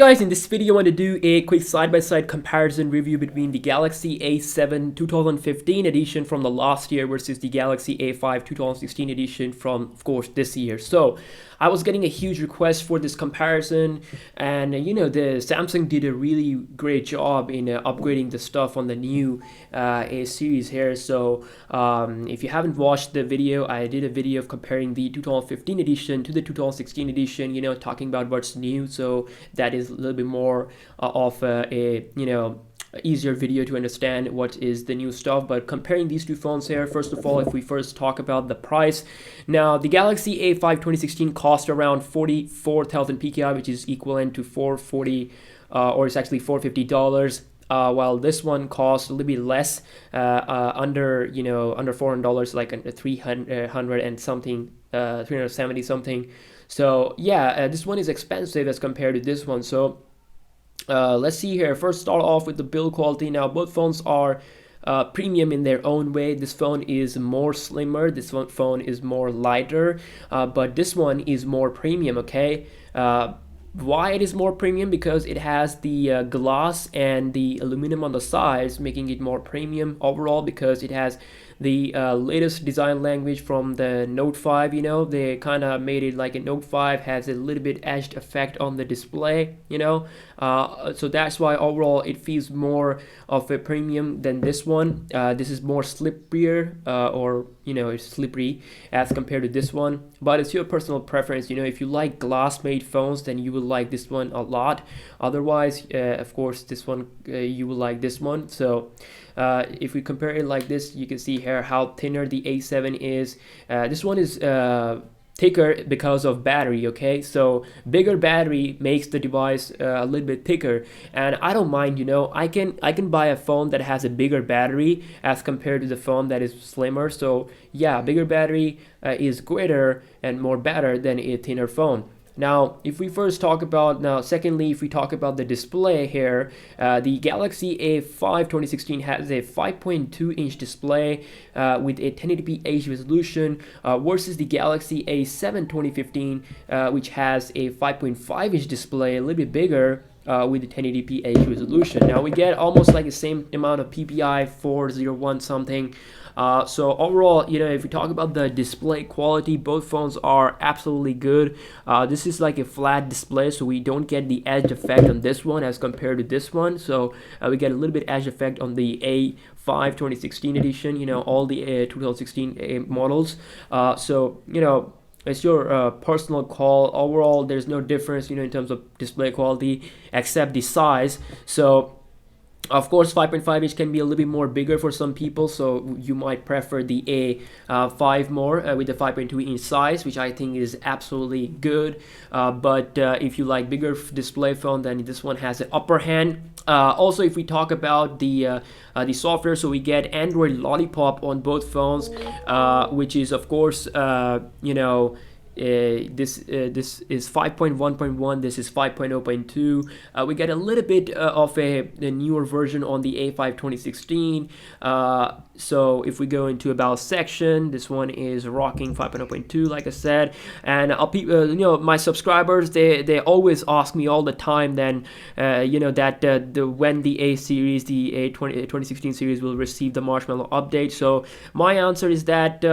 Guys, in this video I want to do a quick side-by-side comparison review between the Galaxy A7 2015 edition from the last year versus the Galaxy A5 2016 edition from, of course, this year. So I was getting a huge request for this comparison, and the Samsung did a really great job in upgrading the stuff on the new A series here. So if you haven't watched the video, I did a video of comparing the 2015 edition to the 2016 edition, talking about what's new. So that is a little bit more of a easier video to understand what is the new stuff. But comparing these two phones here, first of all, if we first talk about the price, now the Galaxy A5 2016 cost around 44,000 PKI, which is equivalent to 440 or it's actually $450. While this one costs a little bit less, under $400, like 300 and something, 370 something. So yeah, this one is expensive as compared to this one. So let's see here. First, start off with the build quality. Now both phones are premium in their own way. This phone is more slimmer, this phone is more lighter, but this one is more premium. Okay, why it is more premium? Because it has the glass and the aluminum on the sides, making it more premium overall, because it has the latest design language from the Note 5. They kind of made it like a Note 5 has a little bit edged effect on the display, so that's why overall it feels more of a premium than this one. This is more slipperier, or it's slippery as compared to this one, but it's your personal preference. If you like glass made phones, then you will like this one a lot. Otherwise, of course, this one you will like this one. So if we compare it like this, you can see here how thinner the A7 is. This one is thicker because of battery. Okay, so bigger battery makes the device a little bit thicker, and I don't mind. I can buy a phone that has a bigger battery as compared to the phone that is slimmer. So yeah, bigger battery is greater and more better than a thinner phone. Now, if we first talk about, secondly, if we talk about the display here, the Galaxy A5 2016 has a 5.2-inch display with a 1080p HD resolution, versus the Galaxy A7 2015, which has a 5.5-inch display, a little bit bigger, with the 1080p HD resolution. Now we get almost like the same amount of PPI, 401 something. So overall, if we talk about the display quality, both phones are absolutely good. This is like a flat display, so we don't get the edge effect on this one as compared to this one. So we get a little bit edge effect on the A5 2016 edition, all the 2016 models. So it's your personal call. Overall, there's no difference, in terms of display quality, except the size. So of course, 5.5-inch can be a little bit more bigger for some people, so you might prefer the A5 more with the 5.2-inch size, which I think is absolutely good. But if you like bigger display phone, then this one has an upper hand. Also, if we talk about the software, so we get Android Lollipop on both phones, which is, of course, this is 5.1.1, this is 5.0.2. We get a little bit of a newer version on the A5 2016. So if we go into about section, this one is rocking 5.0.2, like I said. And my subscribers, they always ask me all the time then that when the A series, the A2016 series will receive the Marshmallow update. So my answer is that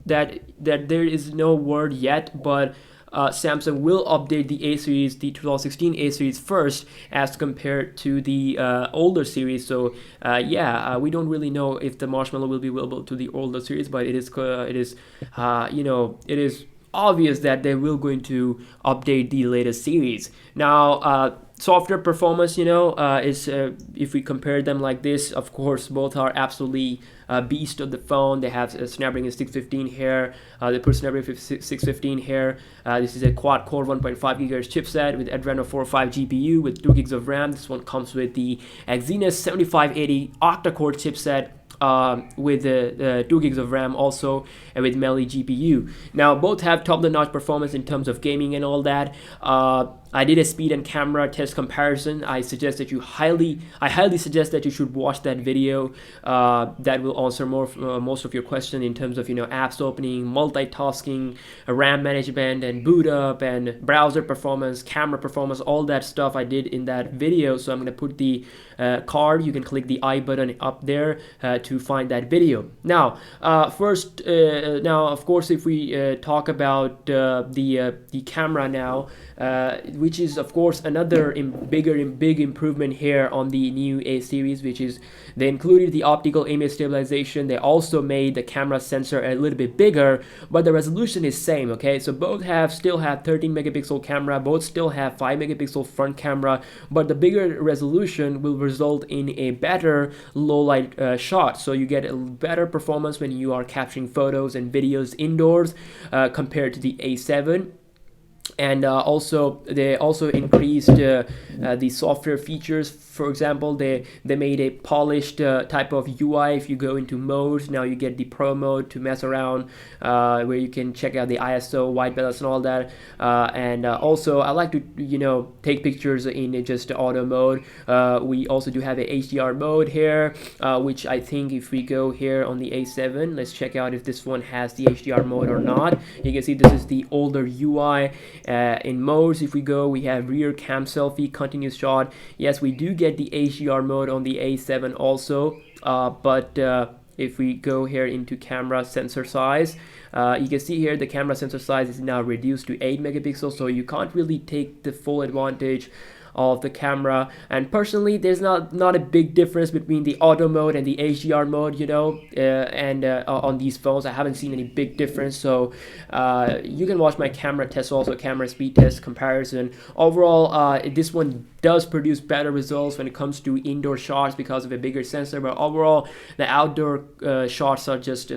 that there is no word yet, but Samsung will update the A series, the 2016 A series first, as compared to the older series. So we don't really know if the Marshmallow will be available to the older series, but it is obvious that they will going to update the latest series. Now, software performance, is if we compare them like this, of course, both are absolutely beast of the phone. They have a Snapdragon 615 here. They put Snapdragon 615 here. This is a quad-core 1.5 GHz chipset with Adreno 405 GPU with 2 gigs of RAM. This one comes with the Exynos 7580 octa-core chipset, with 2 gigs of RAM also, and with Meli GPU. Now both have top-notch performance in terms of gaming and all that. I did a speed and camera test comparison. I highly suggest that you should watch that video. That will answer most of your question in terms of apps opening, multitasking, RAM management, and boot up, and browser performance, camera performance, all that stuff I did in that video. So I'm gonna put the card. You can click the I button up there to find that video. Now, now of course, if we talk about the camera now, which is of course another big improvement here on the new A series, which is they included the optical image stabilization. They also made the camera sensor a little bit bigger, but the resolution is same. Okay, so both still have 13 megapixel camera, both still have 5 megapixel front camera, but the bigger resolution will result in a better low light shot. So you get a better performance when you are capturing photos and videos indoors compared to the A7. And also they also increased the software features. For example, they made a polished type of UI. If you go into modes, now you get the pro mode to mess around, where you can check out the ISO, white balance, and all that. And also I like to take pictures in just auto mode. We also do have a HDR mode here, which I think if we go here on the A7, let's check out if this one has the HDR mode or not. You can see this is the older UI. In modes, if we go, we have rear cam selfie, continuous shot. Yes, we do get the HDR mode on the A7 also, but if we go here into camera sensor size, you can see here the camera sensor size is now reduced to 8 megapixels, so you can't really take the full advantage of the camera. And personally, there's not a big difference between the auto mode and the HDR mode, and on these phones I haven't seen any big difference. So you can watch my camera test, also camera speed test comparison. Overall, this one does produce better results when it comes to indoor shots because of a bigger sensor, but overall the outdoor shots are just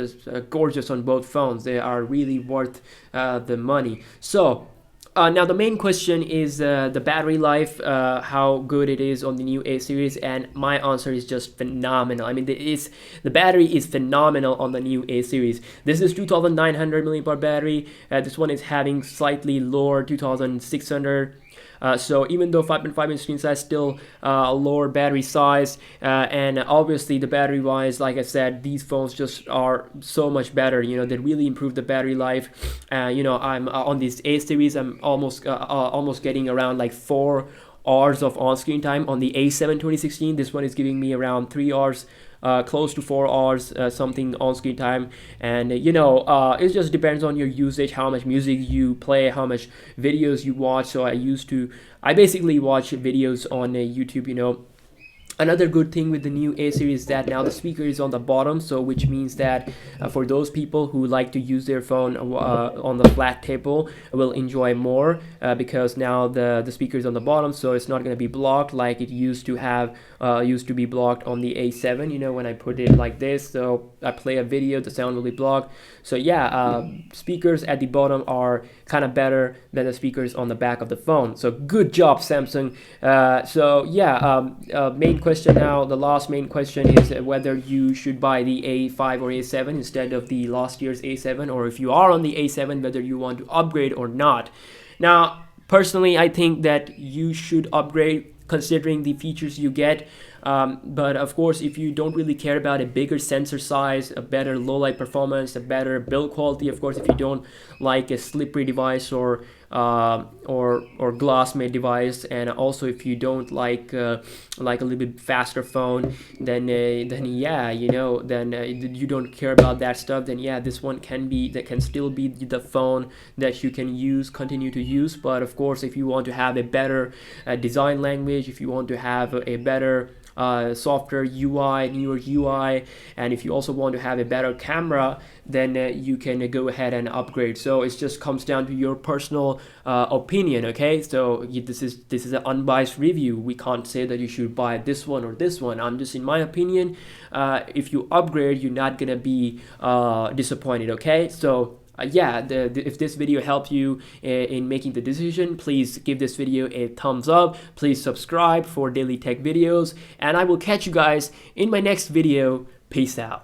gorgeous on both phones. They are really worth the money. So now the main question is the battery life, how good it is on the new A series, and my answer is just phenomenal. I mean, the battery is phenomenal on the new A series. This is 2,900 milliampere battery. This one is having slightly lower 2,600. So even though 5.5 inch screen size, still a lower battery size, and obviously the battery wise, like I said, these phones just are so much better. They really improved the battery life. I'm on this A series, I'm almost getting around like 4 hours of on-screen time. On the A7 2016, this one is giving me around 3 hours, close to 4 hours something on screen time. And it just depends on your usage, how much music you play, how much videos you watch. So I basically watch videos on YouTube. Another good thing with the new A series is that now the speaker is on the bottom, so which means that for those people who like to use their phone on the flat table will enjoy more, because now the speaker is on the bottom, so it's not going to be blocked like it used to be blocked on the A7. When I put it like this, so I play a video, the sound will be blocked. So yeah, speakers at the bottom are kind of better than the speakers on the back of the phone. So good job, Samsung. So yeah, the last main question is whether you should buy the A5 or A7 instead of the last year's A7, or if you are on the A7, whether you want to upgrade or not. Now, personally, I think that you should upgrade considering the features you get. But of course, if you don't really care about a bigger sensor size, a better low light performance, a better build quality, of course, if you don't like a slippery device or glass made device, and also if you don't like a little bit faster phone, then yeah, then you don't care about that stuff, then yeah, this one can still be the phone that you can continue to use. But of course, if you want to have a better design language, if you want to have a better software UI, newer UI, and if you also want to have a better camera, then you can go ahead and upgrade. So it just comes down to your personal opinion. Okay, so this is an unbiased review. We can't say that you should buy this one or this one. I'm just, in my opinion, if you upgrade, you're not gonna be disappointed. Okay, so yeah, if this video helped you in making the decision, please give this video a thumbs up. Please subscribe for daily tech videos, and I will catch you guys in my next video. Peace out.